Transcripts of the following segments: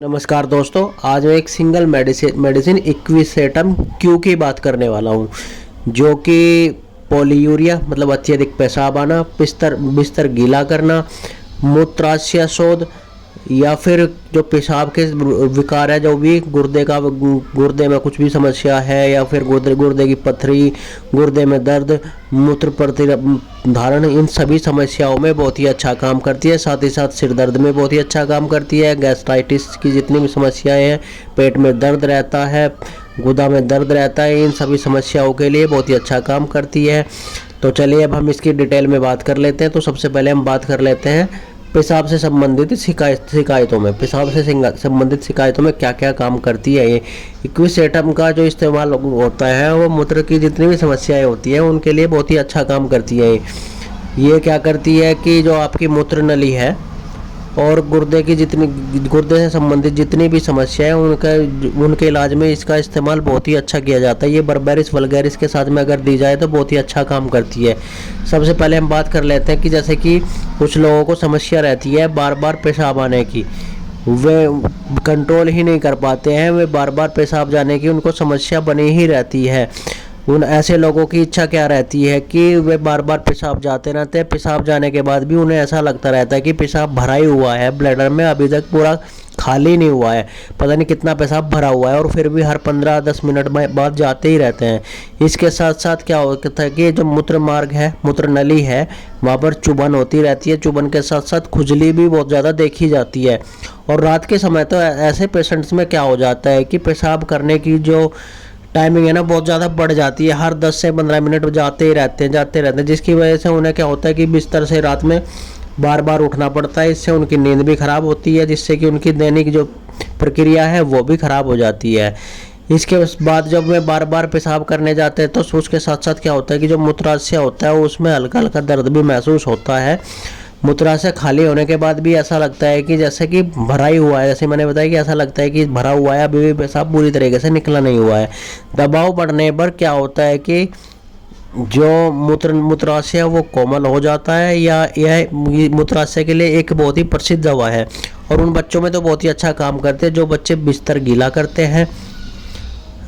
नमस्कार दोस्तों, आज मैं एक सिंगल मेडिसिन इक्विसेटम क्यू की बात करने वाला हूँ, जो कि पॉलीयूरिया मतलब अत्यधिक पेशाब आना, बिस्तर बिस्तर गीला करना, मूत्राशय शोथ या फिर जो पेशाब के विकार है, जो भी गुर्दे में कुछ भी समस्या है या फिर गुर्दे की पथरी, गुर्दे में दर्द, मूत्र प्रतिधारण, इन सभी समस्याओं में बहुत ही अच्छा काम करती है। साथ ही साथ सिर दर्द में बहुत ही अच्छा काम करती है। गैस्ट्राइटिस की जितनी भी समस्याएं हैं, पेट में दर्द रहता है, गुदा में दर्द रहता है, इन सभी समस्याओं के लिए बहुत ही अच्छा काम करती है। तो चलिए अब हम इसकी डिटेल में बात कर लेते हैं। तो सबसे पहले हम बात कर लेते हैं पेशाब से संबंधित शिकायतों में। पेशाब से संबंधित शिकायतों में क्या क्या काम करती है ये इक्विसेटम का जो इस्तेमाल होता है, वो मूत्र की जितनी भी समस्याएं होती हैं उनके लिए बहुत ही अच्छा काम करती है। ये क्या करती है कि जो आपकी मूत्र नली है और गुर्दे से संबंधित जितनी भी समस्याएं उनके इलाज में इसका इस्तेमाल बहुत ही अच्छा किया जाता है। ये बर्बेरिस वल्गैरिस के साथ में अगर दी जाए तो बहुत ही अच्छा काम करती है। सबसे पहले हम बात कर लेते हैं कि जैसे कि कुछ लोगों को समस्या रहती है बार बार पेशाब आने की, वे कंट्रोल ही नहीं कर पाते हैं, वे बार बार पेशाब जाने की उनको समस्या बनी ही रहती है। उन ऐसे लोगों की इच्छा क्या रहती है कि वे बार बार पेशाब जाते रहते हैं। पेशाब जाने के बाद भी उन्हें ऐसा लगता रहता है कि पेशाब भरा ही हुआ है, ब्लैडर में अभी तक पूरा खाली नहीं हुआ है, पता नहीं कितना पेशाब भरा हुआ है, और फिर भी हर 15-10 मिनट बाद जाते ही रहते हैं। इसके साथ साथ क्या होता है कि जो मूत्र मार्ग है, मूत्र नली है, वहाँ पर चुभन होती रहती है। चुभन के साथ साथ खुजली भी बहुत ज़्यादा देखी जाती है। और रात के समय तो ऐसे पेशेंट्स में क्या हो जाता है कि पेशाब करने की जो टाइमिंग है ना, बहुत ज़्यादा बढ़ जाती है। हर 10 से 15 मिनट जाते रहते हैं, जिसकी वजह से उन्हें क्या होता है कि बिस्तर से रात में बार बार उठना पड़ता है। इससे उनकी नींद भी ख़राब होती है, जिससे कि उनकी दैनिक जो प्रक्रिया है वो भी ख़राब हो जाती है। इसके बाद जब वे बार बार पेशाब करने जाते हैं तो उसके साथ साथ क्या होता है कि जो मूत्राशय होता है उसमें हल्का हल्का दर्द भी महसूस होता है। मूत्राशय खाली होने के बाद भी ऐसा लगता है कि जैसे कि भरा ही हुआ है, जैसे मैंने बताया कि ऐसा लगता है कि भरा हुआ है, अभी भी पेशाब पूरी तरीके से निकला नहीं हुआ है। दबाव बढ़ने पर क्या होता है कि जो मूत्राशय वो कोमल हो जाता है, या यह मूत्राशय के लिए एक बहुत ही प्रसिद्ध दवा है। और उन बच्चों में तो बहुत ही अच्छा काम करते हैं जो बच्चे बिस्तर गीला करते हैं,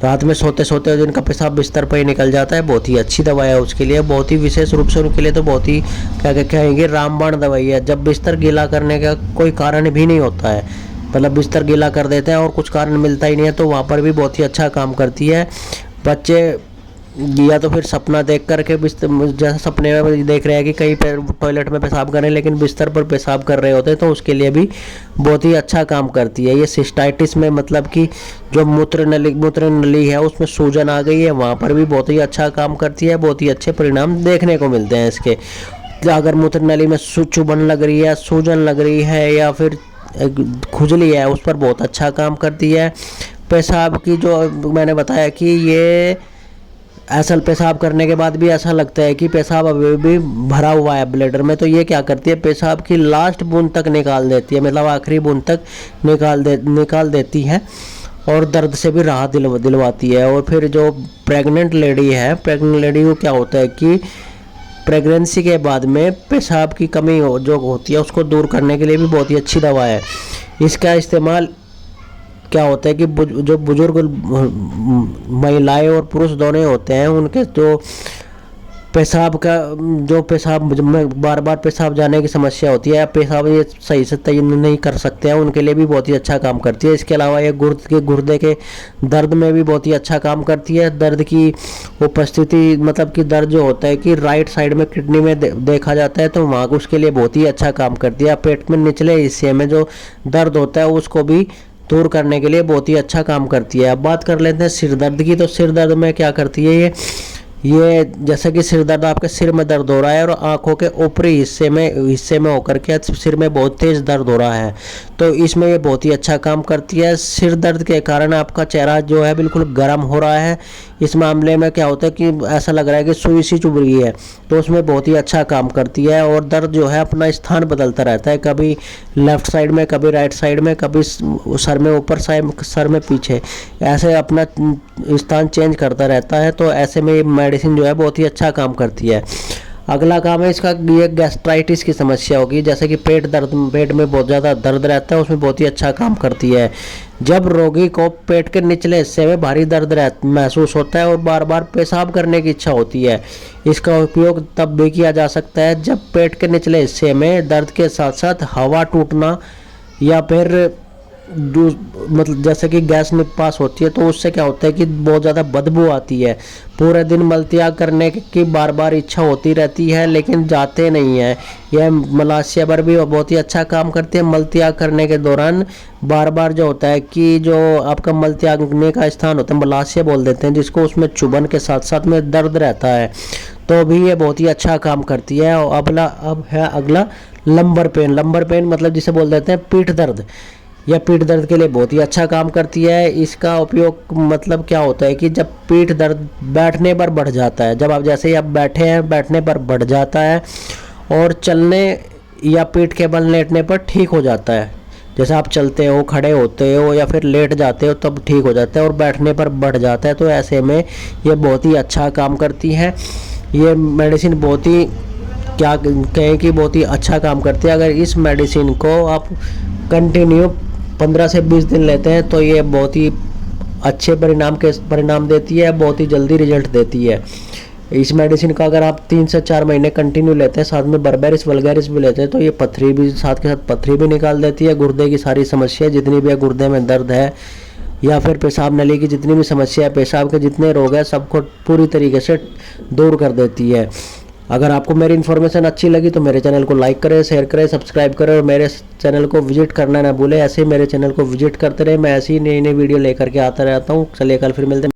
रात में सोते सोते जिनका पेशाब बिस्तर पर ही निकल जाता है, बहुत ही अच्छी दवाई है उसके लिए। बहुत ही विशेष रूप से उनके लिए तो बहुत ही क्या कहेंगे, रामबाण दवाई है। जब बिस्तर गीला करने का कोई कारण भी नहीं होता है, मतलब बिस्तर गीला कर देते हैं और कुछ कारण मिलता ही नहीं है, तो वहाँ पर भी बहुत ही अच्छा काम करती है। बच्चे या तो फिर सपना देख करके जैसे सपने में देख रहे हैं कि कहीं पर टॉयलेट में पेशाब कर रहे हैं लेकिन बिस्तर पर पेशाब कर रहे होते हैं, तो उसके लिए भी बहुत ही अच्छा काम करती है। ये सिस्टाइटिस में मतलब कि जो मूत्र नली है उसमें सूजन आ गई है, वहाँ पर भी बहुत ही अच्छा काम करती है। बहुत ही अच्छे परिणाम देखने को मिलते हैं इसके। अगर मूत्र नली में चुभन लग रही है, सूजन लग रही है या फिर खुजली है, उस पर बहुत अच्छा काम करती है। पेशाब की जो मैंने बताया कि ये ऐसा पेशाब करने के बाद भी ऐसा लगता है कि पेशाब अभी भी भरा हुआ है ब्लैडर में, तो ये क्या करती है, पेशाब की लास्ट बूंद तक निकाल देती है, मतलब आखिरी बूंद तक निकाल देती है, और दर्द से भी राहत दिलवाती है। और फिर जो प्रेग्नेंट लेडी को क्या होता है कि प्रेगनेंसी के बाद में पेशाब की कमी जो होती है उसको दूर करने के लिए भी बहुत ही अच्छी दवा है। इसका इस्तेमाल क्या होता है कि जो बुजुर्ग महिलाएं और पुरुष दोनों होते हैं, उनके जो पेशाब में बार बार पेशाब जाने की समस्या होती है, या पेशाब ये सही से तय नहीं कर सकते हैं, उनके लिए भी बहुत ही अच्छा काम करती है। इसके अलावा ये गुर्दे के दर्द में भी बहुत ही अच्छा काम करती है। दर्द की उपस्थिति मतलब कि दर्द जो होता है कि राइट साइड में किडनी में देखा जाता है, तो वहाँ उसके लिए बहुत ही अच्छा काम करती है। पेट में निचले हिस्से में जो दर्द होता है उसको भी दूर करने के लिए बहुत ही अच्छा काम करती है। अब बात कर लेते हैं सिर दर्द की। तो सिर दर्द में क्या करती है ये जैसे कि सिर दर्द, आपके सिर में दर्द हो रहा है और आंखों के ऊपरी हिस्से में होकर के सिर में बहुत तेज दर्द हो रहा है, तो इसमें ये बहुत ही अच्छा काम करती है। सिर दर्द के कारण आपका चेहरा जो है बिल्कुल गर्म हो रहा है, इस मामले में क्या होता है कि ऐसा लग रहा है कि सुई सी चुभ रही है, तो उसमें बहुत ही अच्छा काम करती है। और दर्द जो है अपना स्थान बदलता रहता है, कभी लेफ्ट साइड में, कभी राइट साइड में, कभी सर में ऊपर सर में पीछे, ऐसे अपना स्थान चेंज करता रहता है। तो ऐसे में ये मेडिसिन जो है बहुत ही अच्छा काम करती है। अगला काम है इसका, ये गैस्ट्राइटिस की समस्या होगी, जैसे कि पेट में बहुत ज़्यादा दर्द रहता है, उसमें बहुत ही अच्छा काम करती है। जब रोगी को पेट के निचले हिस्से में भारी दर्द महसूस होता है और बार बार पेशाब करने की इच्छा होती है, इसका उपयोग तब भी किया जा सकता है जब पेट के निचले हिस्से में दर्द के साथ साथ हवा टूटना या फिर मतलब जैसे कि गैस पास होती है, तो उससे क्या होता है कि बहुत ज़्यादा बदबू आती है। पूरे दिन मल त्याग करने की बार बार इच्छा होती रहती है लेकिन जाते नहीं है। यह मलाशय पर भी बहुत ही अच्छा काम करती है। मल त्याग करने के दौरान बार बार जो होता है कि जो आपका मल त्यागने का स्थान होता है, मलाशय बोल देते हैं जिसको, उसमें चुभन के साथ साथ में दर्द रहता है, तो भी ये बहुत ही अच्छा काम करती है। और अब है अगला लंबर पेन। लंबर पेन मतलब जिसे बोल देते हैं पीठ दर्द। यह पीठ दर्द के लिए बहुत ही अच्छा काम करती है। इसका उपयोग मतलब क्या होता है कि जब पीठ दर्द बैठने पर बढ़ जाता है, जब आप जैसे ही आप बैठे हैं बैठने पर बढ़ जाता है और चलने या पीठ के बल लेटने पर ठीक हो जाता है, जैसे आप चलते हो, खड़े होते हो या फिर लेट जाते हो तब ठीक हो जाता है, और बैठने पर बढ़ जाता है, तो ऐसे में ये बहुत ही अच्छा काम करती है। ये मेडिसिन बहुत ही क्या कहें कि बहुत ही अच्छा काम करती है। अगर इस मेडिसिन को आप कंटिन्यू 15 से 20 दिन लेते हैं तो ये बहुत ही अच्छे परिणाम देती है, बहुत ही जल्दी रिजल्ट देती है। इस मेडिसिन का अगर आप 3 से 4 महीने कंटिन्यू लेते हैं, साथ में बर्बेरिस वल्गैरिस भी लेते हैं, तो ये पथरी भी साथ के साथ पथरी भी निकाल देती है। गुर्दे की सारी समस्या जितनी भी है, गुर्दे में दर्द है या फिर पेशाब नली की जितनी भी समस्या है, पेशाब के जितने रोग हैं, सबको पूरी तरीके से दूर कर देती है। अगर आपको मेरी इन्फॉर्मेशन अच्छी लगी तो मेरे चैनल को लाइक करें, शेयर करें, सब्सक्राइब करें और मेरे चैनल को विजिट करना ना भूलें। ऐसे ही मेरे चैनल को विजिट करते रहे, मैं ऐसी ही नई नई वीडियो लेकर के आता रहता हूँ। चलिए कल फिर मिलते हैं।